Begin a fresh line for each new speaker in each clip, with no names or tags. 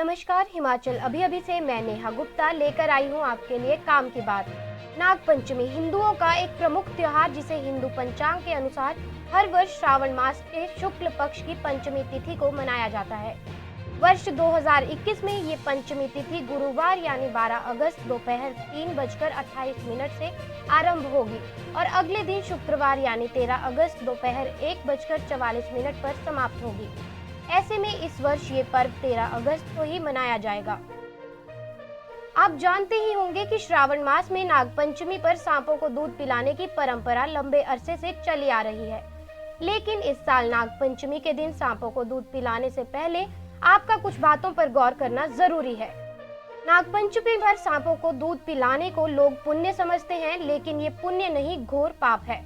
नमस्कार। हिमाचल अभी अभी से मैं नेहा गुप्ता लेकर आई हूँ आपके लिए काम की बात। नाग पंचमी हिंदुओं का एक प्रमुख त्योहार जिसे हिंदू पंचांग के अनुसार हर वर्ष श्रावण मास के शुक्ल पक्ष की पंचमी तिथि को मनाया जाता है। वर्ष 2021 में ये पंचमी तिथि गुरुवार यानी 12 अगस्त दोपहर 3:28 से आरंभ होगी और अगले दिन शुक्रवार यानी 13 अगस्त दोपहर 1:44 पर समाप्त होगी। ऐसे में इस वर्ष ये पर्व 13 अगस्त को ही मनाया जाएगा। आप जानते ही होंगे कि श्रावण मास में नाग पंचमी पर सांपों को दूध पिलाने की परंपरा लंबे अरसे से चली आ रही है, लेकिन इस साल नाग पंचमी के दिन सांपों को दूध पिलाने से पहले आपका कुछ बातों पर गौर करना जरूरी है। नाग पंचमी पर सांपों को दूध पिलाने को लोग पुण्य समझते हैं, लेकिन ये पुण्य नहीं, घोर पाप है।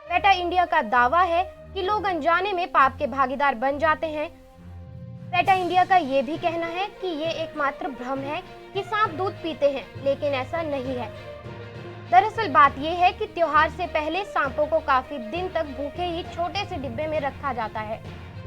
पेटा इंडिया का दावा है कि लोग अनजाने में पाप के भागीदार बन जाते हैं। पेटा इंडिया का ये भी कहना है कि ये एकमात्र भ्रम है कि सांप दूध पीते हैं, लेकिन ऐसा नहीं है। दरअसल बात ये है कि त्योहार से पहले सांपों को काफी दिन तक भूखे ही छोटे से डिब्बे में रखा जाता है,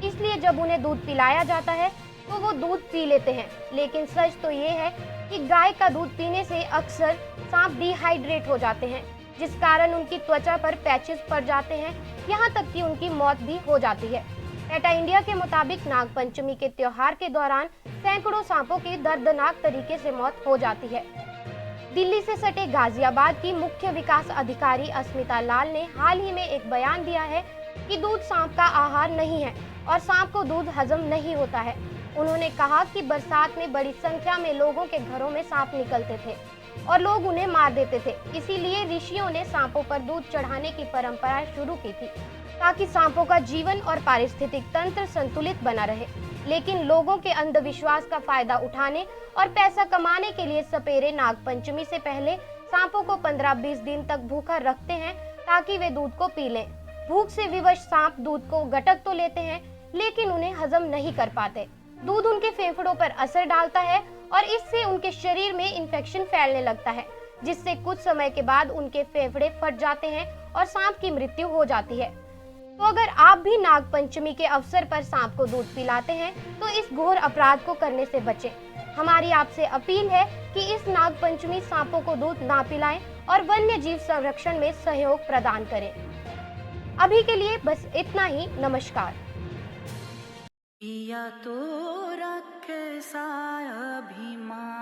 इसलिए जब उन्हें दूध पिलाया जाता है तो वो दूध पी लेते हैं। लेकिन सच तो ये है कि गाय का दूध पीने से अक्सर सांप डिहाइड्रेट हो जाते हैं, जिस कारण उनकी त्वचा पर पैचेस पड़ जाते हैं, यहाँ तक कि उनकी मौत भी हो जाती है। पेटा इंडिया के मुताबिक नाग पंचमी के त्योहार के दौरान सैकड़ों सांपों की दर्दनाक तरीके से मौत हो जाती है। दिल्ली से सटे गाजियाबाद की मुख्य विकास अधिकारी अस्मिता लाल ने हाल ही में एक बयान दिया है कि दूध सांप का आहार नहीं है और सांप को दूध हजम नहीं होता है। उन्होंने कहा कि बरसात में बड़ी संख्या में लोगों के घरों में सांप निकलते थे और लोग उन्हें मार देते थे, इसीलिए ऋषियों ने सांपों पर दूध चढ़ाने की परंपरा शुरू की थी ताकि सांपों का जीवन और पारिस्थितिक तंत्र संतुलित बना रहे। लेकिन लोगों के अंधविश्वास का फायदा उठाने और पैसा कमाने के लिए सपेरे नाग पंचमी से पहले सांपों को 15-20 दिन तक भूखा रखते हैं ताकि वे दूध को पी लें। भूख से विवश सांप दूध को गटक तो लेते हैं, लेकिन उन्हें हजम नहीं कर पाते। दूध उनके फेफड़ों पर असर डालता है और इससे उनके शरीर में इन्फेक्शन फैलने लगता है, जिससे कुछ समय के बाद उनके फेफड़े फट जाते हैं और सांप की मृत्यु हो जाती है। तो अगर आप भी नाग पंचमी के अवसर पर सांप को दूध पिलाते हैं तो इस घोर अपराध को करने से बचें। हमारी आपसे अपील है कि इस नाग पंचमी सांपों को दूध ना पिलाएं और वन्य जीव संरक्षण में सहयोग प्रदान करें। अभी के लिए बस इतना ही। नमस्कार।
पिया तो रखे साय अभिमान,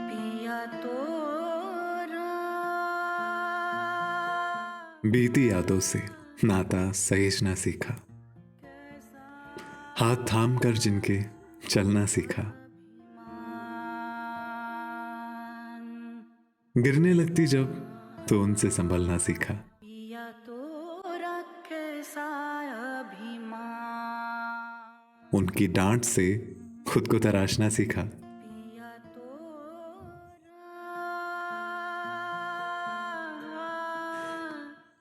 पिया तो
बीती यादों से नाता सहेजना सीखा, हाथ थाम कर जिनके चलना सीखा, गिरने लगती जब तो उनसे संभलना सीखा।
पिया तो रखे साय अभिमान,
उनकी डांट से खुद को तराशना सीखा।
पिया तो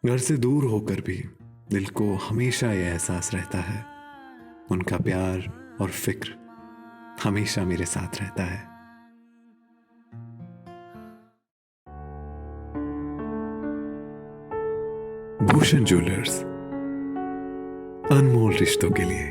घर से दूर होकर भी दिल को हमेशा यह एहसास रहता है, उनका प्यार और फिक्र हमेशा मेरे साथ रहता है। भूषण ज्वेलर्स, अनमोल रिश्तों के लिए।